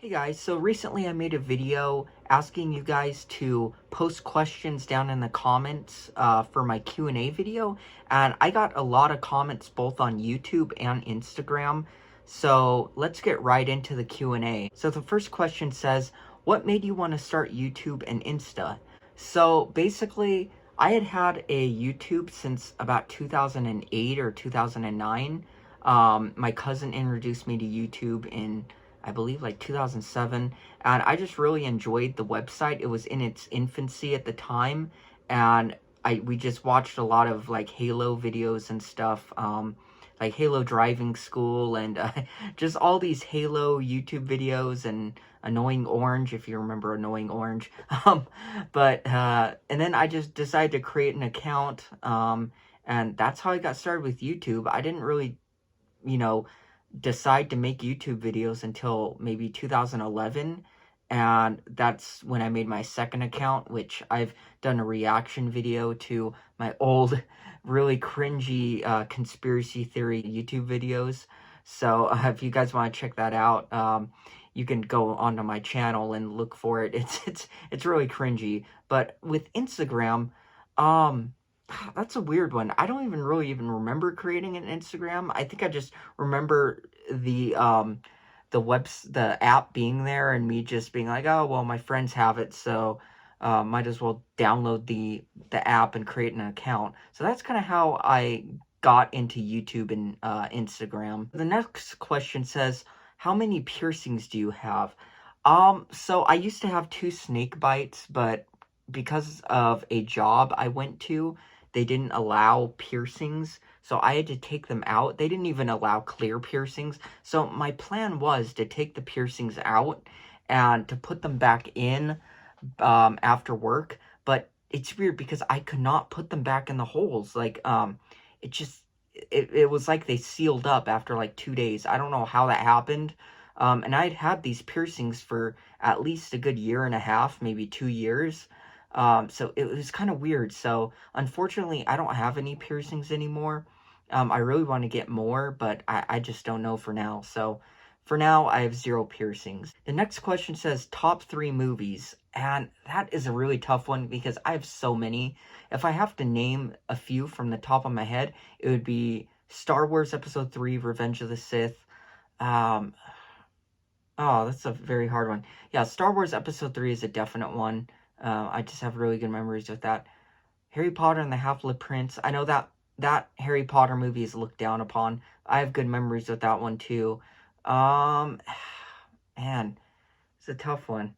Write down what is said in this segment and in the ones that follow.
Hey guys, so recently I made a video asking you guys to post questions down in the comments for my Q&A video, and I got a lot of comments both on YouTube and Instagram, so let's get right into the Q&A. So the first question says, what made you want to start YouTube and Insta? So basically, I had had a YouTube since about 2008 or 2009. My cousin introduced me to YouTube in I believe like 2007, and I just really enjoyed the website. It was in its infancy at the time, and we just watched a lot of like Halo videos and stuff, like Halo Driving School and just all these Halo YouTube videos and Annoying Orange, if you remember Annoying Orange. And then I just decided to create an account, and that's how I got started with YouTube. I didn't really, you know, decide to make YouTube videos until maybe 2011, and that's when I made my second account, which I've done a reaction video to my old, really cringy conspiracy theory YouTube videos. So if you guys want to check that out, you can go onto my channel and look for it. It's really cringy. But with Instagram, that's a weird one. I don't even really remember creating an Instagram. I think I just remember the app being there and me just being like, oh well, my friends have it, so might as well download the app and create an account. So that's kind of how I got into YouTube and Instagram. The next question says, how many piercings do you have? So I used to have 2 snake bites, but because of a job I went to, they didn't allow piercings, so I had to take them out. They didn't even allow clear piercings. So my plan was to take the piercings out and to put them back in after work. But it's weird because I could not put them back in the holes. Like, it just, it was like they sealed up after like 2 days. I don't know how that happened. And I'd had these piercings for at least a good year and a half, maybe 2 years. So it was kind of weird. So unfortunately, I don't have any piercings anymore. I really want to get more, but I just don't know for now. So for now, I have 0 piercings. The next question says top 3 movies. And that is a really tough one because I have so many. If I have to name a few from the top of my head, it would be Star Wars Episode 3, Revenge of the Sith. Um, oh, that's a very hard one. Yeah, Star Wars Episode 3 is a definite one. I just have really good memories with that. Harry Potter and the Half-Blood Prince. I know that Harry Potter movie is looked down upon. I have good memories with that one too. Um, man, it's a tough one.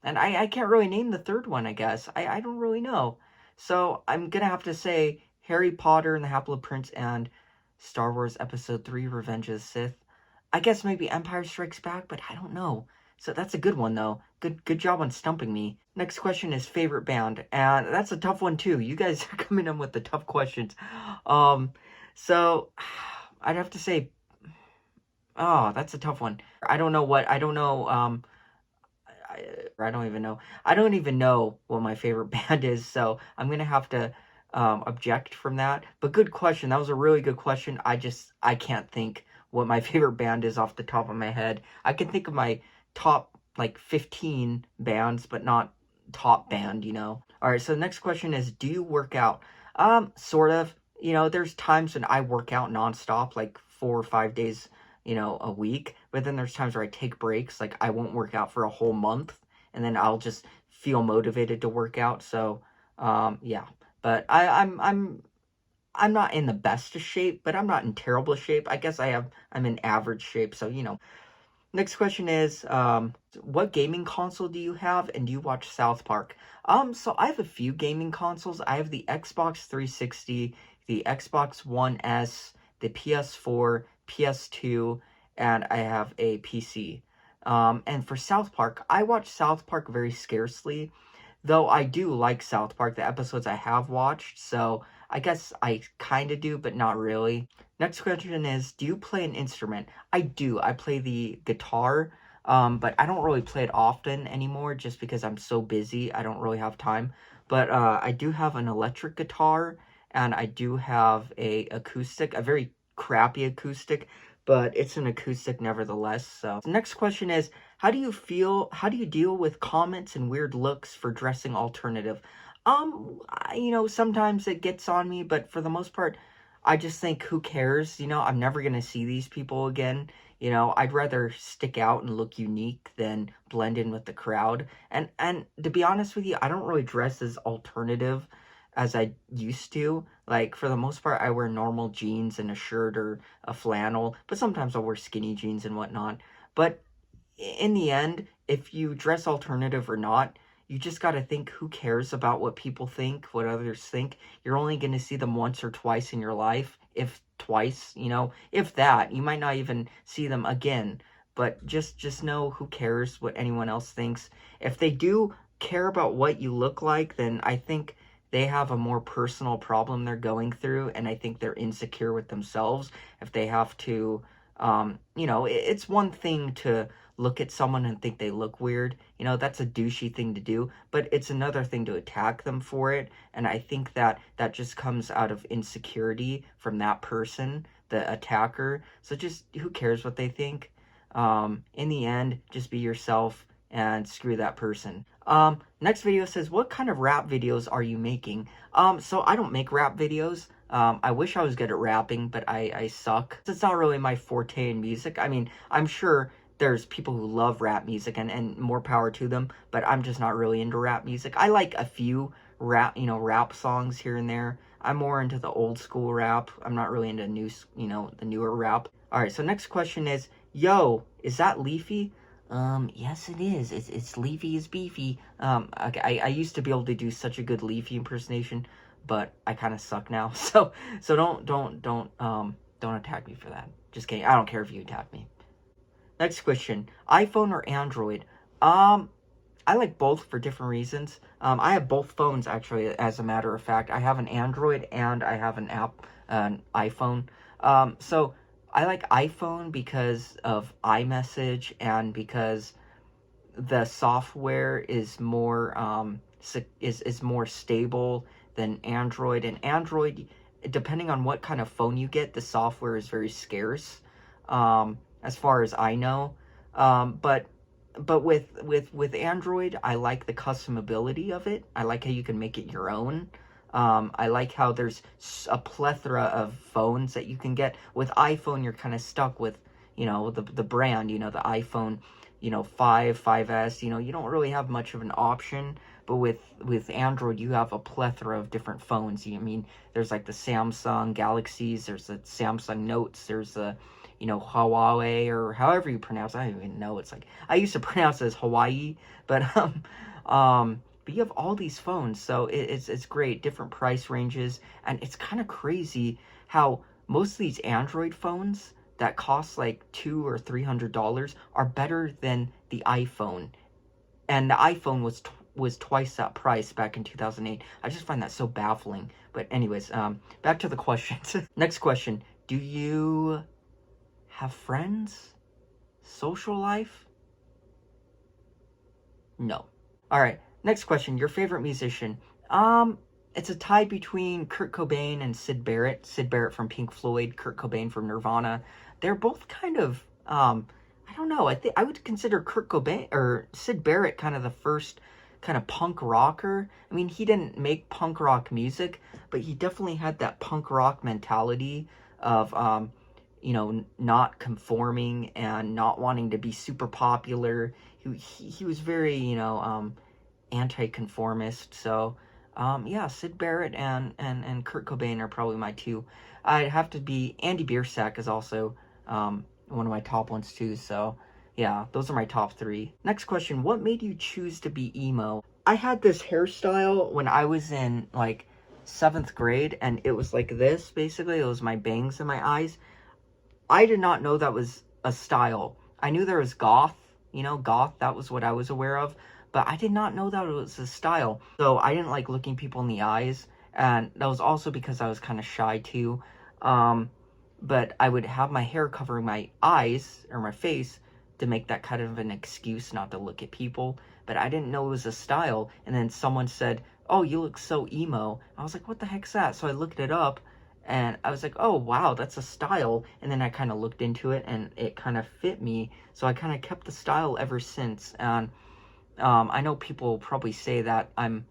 And I can't really name the third one, I guess. I don't really know. So I'm gonna have to say Harry Potter and the Half-Blood Prince and Star Wars Episode 3, Revenge of the Sith. I guess maybe Empire Strikes Back, but I don't know. So that's a good one, though. Good job on stumping me. Next question is favorite band, and that's a tough one, too. You guys are coming in with the tough questions. So I'd have to say, oh, that's a tough one. I don't know, I don't even know. I don't even know what my favorite band is, so I'm gonna have to object from that. But good question. That was a really good question. I can't think what my favorite band is off the top of my head. I can think of my top like 15 bands, but not top band, you know. All right, so the next question is, do you work out? Sort of. You know, there's times when I work out nonstop, like 4 or 5 days, you know, a week. But then there's times where I take breaks, like I won't work out for a whole month, and then I'll just feel motivated to work out. So, yeah. But I'm not in the best of shape, but I'm not in terrible shape. I guess I'm in average shape, so, you know. Next question is, what gaming console do you have, and do you watch South Park? So I have a few gaming consoles. I have the Xbox 360, the Xbox One S, the PS4, PS2, and I have a PC. And for South Park, I watch South Park very scarcely, though I do like South Park, the episodes I have watched, so I guess I kind of do, but not really. Next question is, do you play an instrument? I do. I play the guitar, but I don't really play it often anymore just because I'm so busy. I don't really have time. But I do have an electric guitar, and I do have a acoustic, a very crappy acoustic, but it's an acoustic nevertheless. So the next question is, how do you deal with comments and weird looks for dressing alternative? Sometimes it gets on me, but for the most part, I just think, who cares? I'm never gonna see these people again. I'd rather stick out and look unique than blend in with the crowd. And to be honest with you, I don't really dress as alternative as I used to. Like, for the most part, I wear normal jeans and a shirt or a flannel, but sometimes I'll wear skinny jeans and whatnot. But in the end, if you dress alternative or not, you just got to think, who cares about what people think, what others think? You're only going to see them once or twice in your life, if twice, if that. You might not even see them again. But just know, who cares what anyone else thinks. If they do care about what you look like, then I think they have a more personal problem they're going through, and I think they're insecure with themselves. If they have to, it's one thing to look at someone and think they look weird. That's a douchey thing to do, but it's another thing to attack them for it. And I think that just comes out of insecurity from that person, the attacker. So just, who cares what they think? In the end, just be yourself and screw that person. Next video says, what kind of rap videos are you making? So I don't make rap videos. I wish I was good at rapping, but I suck. It's not really my forte in music. I mean, I'm sure there's people who love rap music, and more power to them, but I'm just not really into rap music. I like a few rap songs here and there. I'm more into the old school rap. I'm not really into the newer rap. All right, so next question is, yo, is that Leafy? Yes it is. It's Leafy is beefy. Okay, I used to be able to do such a good Leafy impersonation, but I kind of suck now. So don't attack me for that. Just kidding. I don't care if you attack me. Next question, iPhone or Android? I like both for different reasons. I have both phones, actually, as a matter of fact. I have an Android and I have an iPhone. So I like iPhone because of iMessage, and because the software is more is more stable than Android. And Android, depending on what kind of phone you get, the software is very scarce, as far as I know. But with Android, I like the customability of it. I like how you can make it your own. I like how there's a plethora of phones that you can get. With iPhone, you're kind of stuck with, the brand, the iPhone, 5, 5S, you don't really have much of an option. But with Android, you have a plethora of different phones. I mean, there's like the Samsung Galaxies, there's the Samsung Notes, there's the, Huawei, or however you pronounce it. I don't even know. It's like, I used to pronounce it as Hawaii, but but you have all these phones, so it's great, different price ranges. And it's kind of crazy how most of these Android phones that cost like $200 or $300 are better than the iPhone. And the iPhone was twice that price back in 2008. I just find that so baffling. But anyways, back to the questions. Next question, do you have friends? Social life? No. All right. Next question, your favorite musician? It's a tie between Kurt Cobain and Syd Barrett. Syd Barrett from Pink Floyd, Kurt Cobain from Nirvana. They're both kind of, I don't know. I would consider Kurt Cobain or Syd Barrett kind of the first kind of punk rocker. I mean, he didn't make punk rock music, but he definitely had that punk rock mentality of, not conforming and not wanting to be super popular. He was very, anti-conformist. So, yeah, Syd Barrett and Kurt Cobain are probably my two. I'd have to be, Andy Biersack is also one of my top ones too. So, yeah, those are my top three. Next question, what made you choose to be emo? I had this hairstyle when I was in, like, 7th grade, and it was like this, basically. It was my bangs and my eyes. I did not know that was a style. I knew there was goth, goth, that was what I was aware of, but I did not know that it was a style. So I didn't like looking people in the eyes, and that was also because I was kind of shy too. But I would have my hair covering my eyes or my face to make that kind of an excuse not to look at people. But I didn't know it was a style. And then someone said, oh, you look so emo. I was like, what the heck's that? So I looked it up, And I was like, oh wow, that's a style. And then I kind of looked into it and it kind of fit me, so I kind of kept the style ever since. And I know people probably say that I'm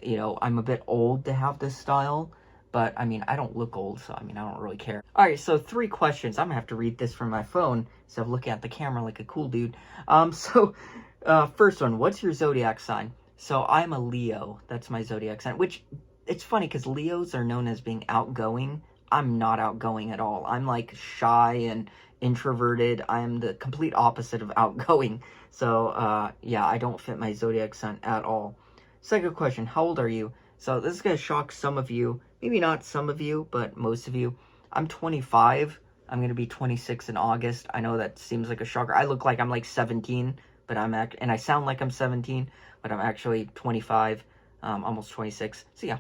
a bit old to have this style, but I mean, I don't look old, so I mean, I don't really care. All right, so 3 questions. I'm gonna have to read this from my phone instead of looking at the camera like a cool dude. First one, what's your zodiac sign? So I'm a Leo. That's my zodiac sign, which it's funny because Leos are known as being outgoing. I'm not outgoing at all. I'm like shy and introverted. I'm the complete opposite of outgoing. So, yeah, I don't fit my zodiac sign at all. Second question, how old are you? So this is going to shock some of you. Maybe not some of you, but most of you. I'm 25. I'm going to be 26 in August. I know that seems like a shocker. I look like I'm like 17, but and I sound like I'm 17, but I'm actually 25, almost 26. So yeah.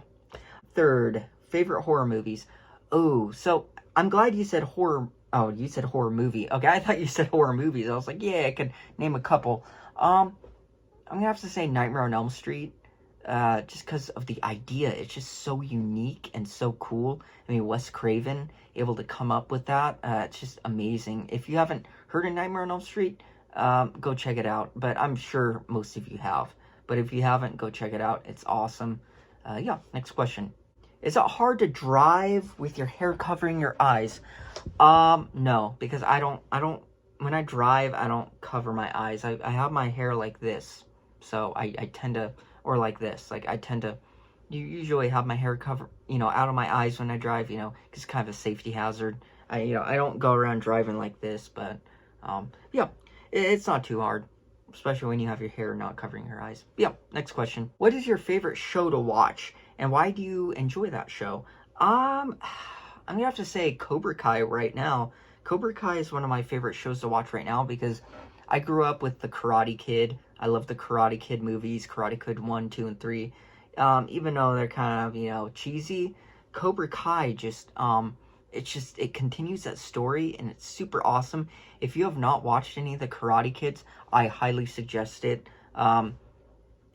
Third, favorite horror movies. Oh, so I'm glad you said horror. Oh, you said horror movie. Okay, I thought you said horror movies. I was like, yeah, I could name a couple. I'm gonna have to say Nightmare on Elm Street, just because of the idea. It's just so unique and so cool. I mean, Wes Craven able to come up with that. It's just amazing. If you haven't heard of Nightmare on Elm Street, go check it out. But I'm sure most of you have. But if you haven't, go check it out. It's awesome. Yeah. Next question. Is it hard to drive with your hair covering your eyes? No, because when I drive, I don't cover my eyes. I have my hair like this. So I tend to, or like this, like I tend to, you usually have my hair cover, out of my eyes when I drive, because it's kind of a safety hazard. I don't go around driving like this, but, yeah, it's not too hard, especially when you have your hair not covering your eyes. Yeah, next question. What is your favorite show to watch, and why do you enjoy that show? I'm gonna have to say Cobra Kai right now. Cobra Kai is one of my favorite shows to watch right now because I grew up with the Karate Kid. I love the Karate Kid movies, Karate Kid 1, 2, and 3. Even though they're kind of, cheesy, Cobra Kai it continues that story and it's super awesome. If you have not watched any of the Karate Kids, I highly suggest it.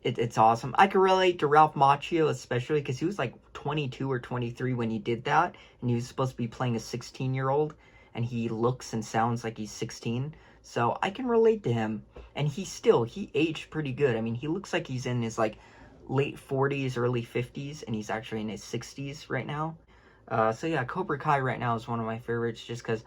It's awesome. I can relate to Ralph Macchio, especially because he was like 22 or 23 when he did that, and he was supposed to be playing a 16-year-old, and he looks and sounds like he's 16. So I can relate to him, and he aged pretty good. I mean, he looks like he's in his like late 40s, early 50s, and he's actually in his 60s right now. So yeah, Cobra Kai right now is one of my favorites, just because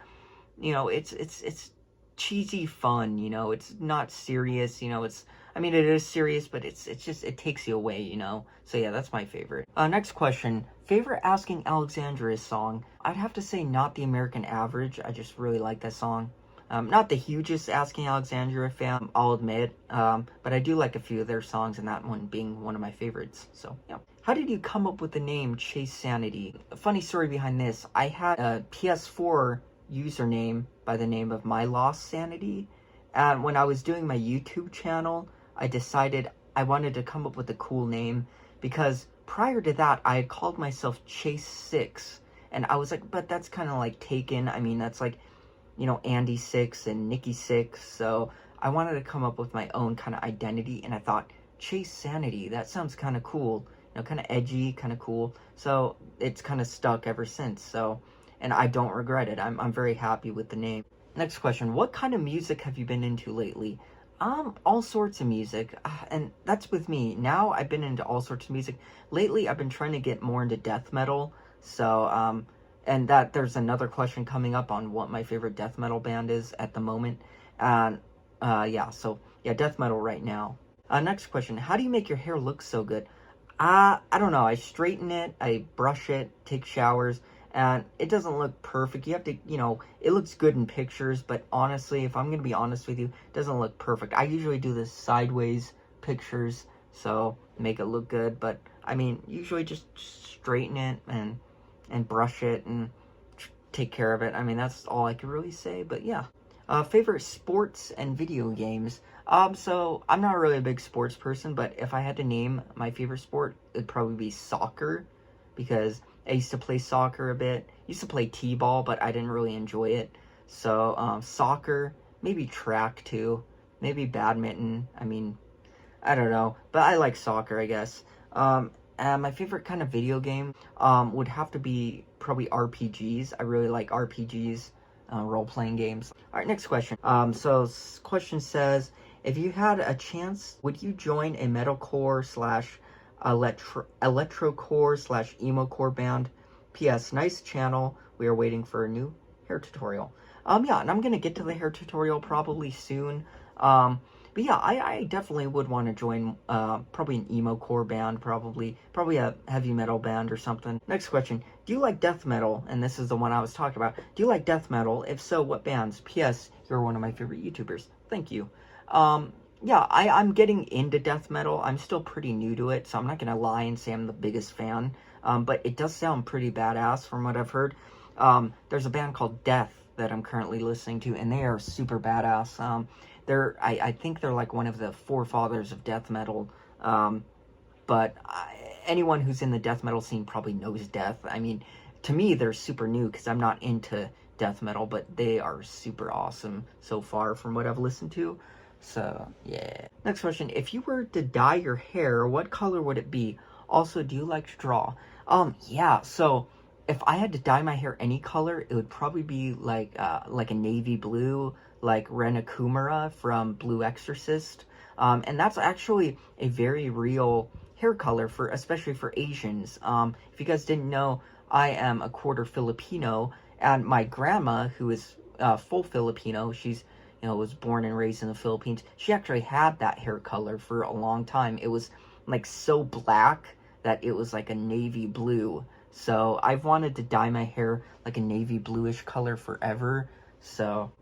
it's cheesy fun. It's not serious. It is serious, but it's just it takes you away. So yeah, that's my favorite. Next question. Favorite Asking Alexandria song? I'd have to say Not the American Average. I just really like that song. Not the hugest Asking Alexandria fan, I'll admit, but I do like a few of their songs, and that one being one of my favorites. So yeah. How did you come up with the name Chase Sanity? A funny story behind this. I had a PS4 username by the name of My Lost Sanity, and when I was doing my YouTube channel, I decided I wanted to come up with a cool name because prior to that, I had called myself Chase 6, and I was like, but that's kind of like taken. I mean, that's like, Andy 6 and Nikki 6, so I wanted to come up with my own kind of identity, and I thought, Chase Sanity, that sounds kind of cool, kind of edgy, kind of cool, so it's kind of stuck ever since, so, and I don't regret it. I'm very happy with the name. Next question, what kind of music have you been into lately? All sorts of music, and that's with me. Now I've been into all sorts of music. Lately, I've been trying to get more into death metal, so, and that there's another question coming up on what my favorite death metal band is at the moment. And, yeah, so, yeah, death metal right now. Next question, how do you make your hair look so good? I don't know, I straighten it, I brush it, take showers, and it doesn't look perfect. You have to, it looks good in pictures, but honestly, if I'm going to be honest with you, it doesn't look perfect. I usually do this sideways pictures, so make it look good, but, I mean, usually just straighten it and brush it and take care of it. I mean, that's all I could really say, but yeah. Favorite sports and video games. So I'm not really a big sports person, but if I had to name my favorite sport, it'd probably be soccer, because I used to play soccer a bit. Used to play t-ball, but I didn't really enjoy it. So, soccer, maybe track too, maybe badminton. I mean, I don't know, but I like soccer, I guess. And my favorite kind of video game would have to be probably RPGs. I really like RPGs, role-playing games. All right, next question. So question says, if you had a chance, would you join a metalcore slash electrocore slash emocore band? P.S. Nice channel. We are waiting for a new hair tutorial. Yeah, and I'm gonna get to the hair tutorial probably soon. But yeah, I definitely would want to join probably an emo core band, probably a heavy metal band or something. Next question. Do you like death metal? And this is the one I was talking about. Do you like death metal? If so, what bands? P.S. You're one of my favorite YouTubers. Thank you. Yeah, I'm getting into death metal. I'm still pretty new to it, so I'm not going to lie and say I'm the biggest fan. But it does sound pretty badass from what I've heard. There's a band called Death that I'm currently listening to, and they are super badass. I think they're like one of the forefathers of death metal. But anyone who's in the death metal scene probably knows Death. I mean, to me, they're super new because I'm not into death metal, but they are super awesome so far from what I've listened to. So, yeah. Next question. If you were to dye your hair, what color would it be? Also, do you like to draw? Yeah, so if I had to dye my hair any color, it would probably be like a navy blue, like Rena Kumara from Blue Exorcist. And that's actually a very real hair color for, especially for Asians. If you guys didn't know, I am a quarter Filipino, and my grandma, who is full Filipino, she's, was born and raised in the Philippines. She actually had that hair color for a long time. It was like so black that it was like a navy blue. So I've wanted to dye my hair like a navy bluish color forever. So,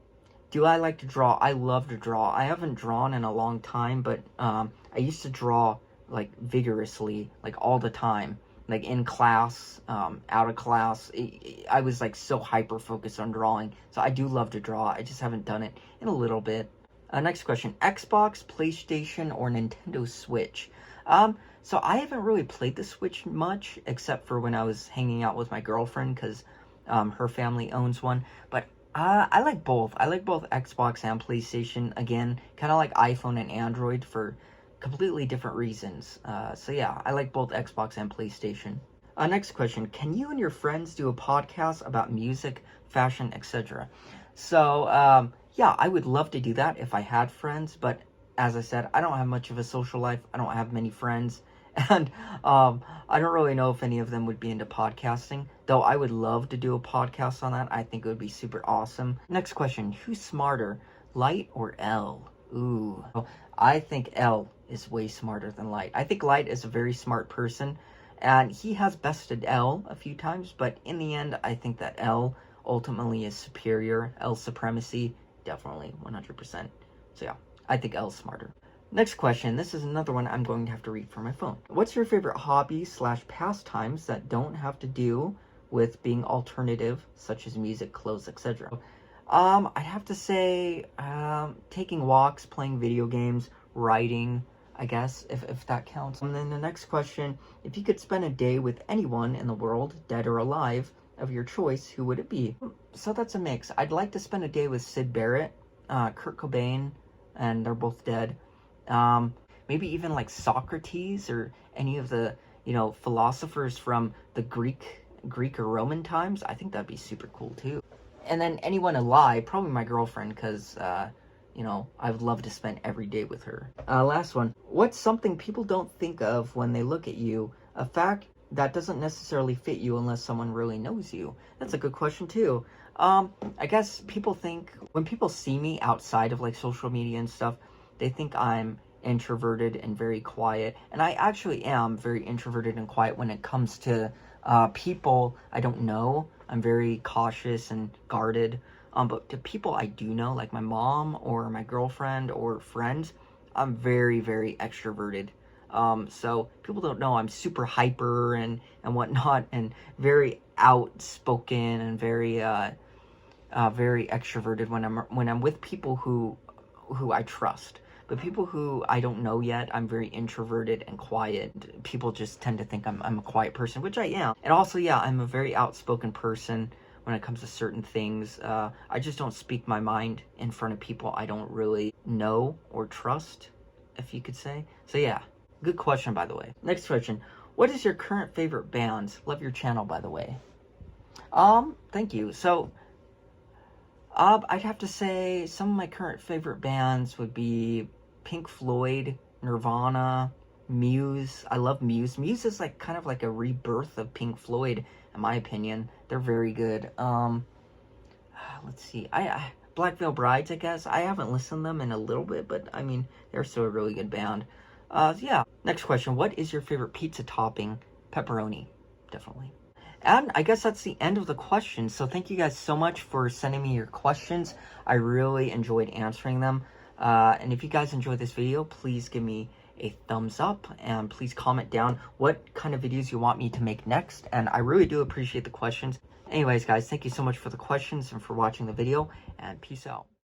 do I like to draw? I love to draw. I haven't drawn in a long time, but I used to draw like vigorously, like all the time. Like in class, out of class, I was like so hyper focused on drawing. So I do love to draw. I just haven't done it in a little bit. Next question: Xbox, PlayStation, or Nintendo Switch? So I haven't really played the Switch much, except for when I was hanging out with my girlfriend, because her family owns one. But I like both. I like both Xbox and PlayStation. Again, kind of like iPhone and Android for completely different reasons. So yeah, I like both Xbox and PlayStation. Next question. Can you and your friends do a podcast about music, fashion, etc.? So, yeah, I would love to do that if I had friends, but as I said, I don't have much of a social life. I don't have many friends, and I don't really know if any of them would be into podcasting, though I would love to do a podcast on that. I think it would be super awesome. Next question. Who's smarter, Light or L? Ooh, I think L is way smarter than Light. I think Light is a very smart person, and he has bested L a few times, but in the end, I think that L ultimately is superior. L supremacy, definitely 100%. So yeah, I think L's smarter. Next question. This is another one I'm going to have to read from my phone. What's your favorite hobby slash pastimes that don't have to do with being alternative, such as music, clothes, etc.? I'd have to say taking walks, playing video games, writing, I guess, if that counts. And then the next question, if you could spend a day with anyone in the world, dead or alive, of your choice, who would it be? So that's a mix. I'd like to spend a day with Syd Barrett, Kurt Cobain, and they're both dead. Maybe even like Socrates or any of the, philosophers from the Greek or Roman times. I think that'd be super cool too. And then anyone alive, probably my girlfriend, because, I would love to spend every day with her. Last one. What's something people don't think of when they look at you? A fact that doesn't necessarily fit you unless someone really knows you? That's a good question too. I guess people think, when people see me outside of like social media and stuff, they think I'm introverted and very quiet. And I actually am very introverted and quiet when it comes to people I don't know. I'm very cautious and guarded. But to people I do know, like my mom or my girlfriend or friends, I'm very, very extroverted. So people don't know I'm super hyper and whatnot, and very outspoken and very very extroverted when I'm with people who I trust. But people who I don't know yet, I'm very introverted and quiet. People just tend to think I'm a quiet person, which I am. And also, yeah, I'm a very outspoken person when it comes to certain things. I just don't speak my mind in front of people I don't really know or trust, if you could say. So yeah, good question, by the way. Next question. What is your current favorite band? Love your channel, by the way. Thank you. So, I'd have to say some of my current favorite bands would be Pink Floyd, Nirvana, Muse. I love Muse. Muse is like kind of like a rebirth of Pink Floyd, in my opinion. They're very good. Let's see. Black Veil Brides, I guess. I haven't listened to them in a little bit, but I mean, they're still a really good band. Yeah. Next question. What is your favorite pizza topping? Pepperoni. Definitely. And I guess that's the end of the questions. So thank you guys so much for sending me your questions. I really enjoyed answering them. And if you guys enjoyed this video, please give me a thumbs up and please comment down what kind of videos you want me to make next. And I really do appreciate the questions. Anyways, guys, thank you so much for the questions and for watching the video, and peace out.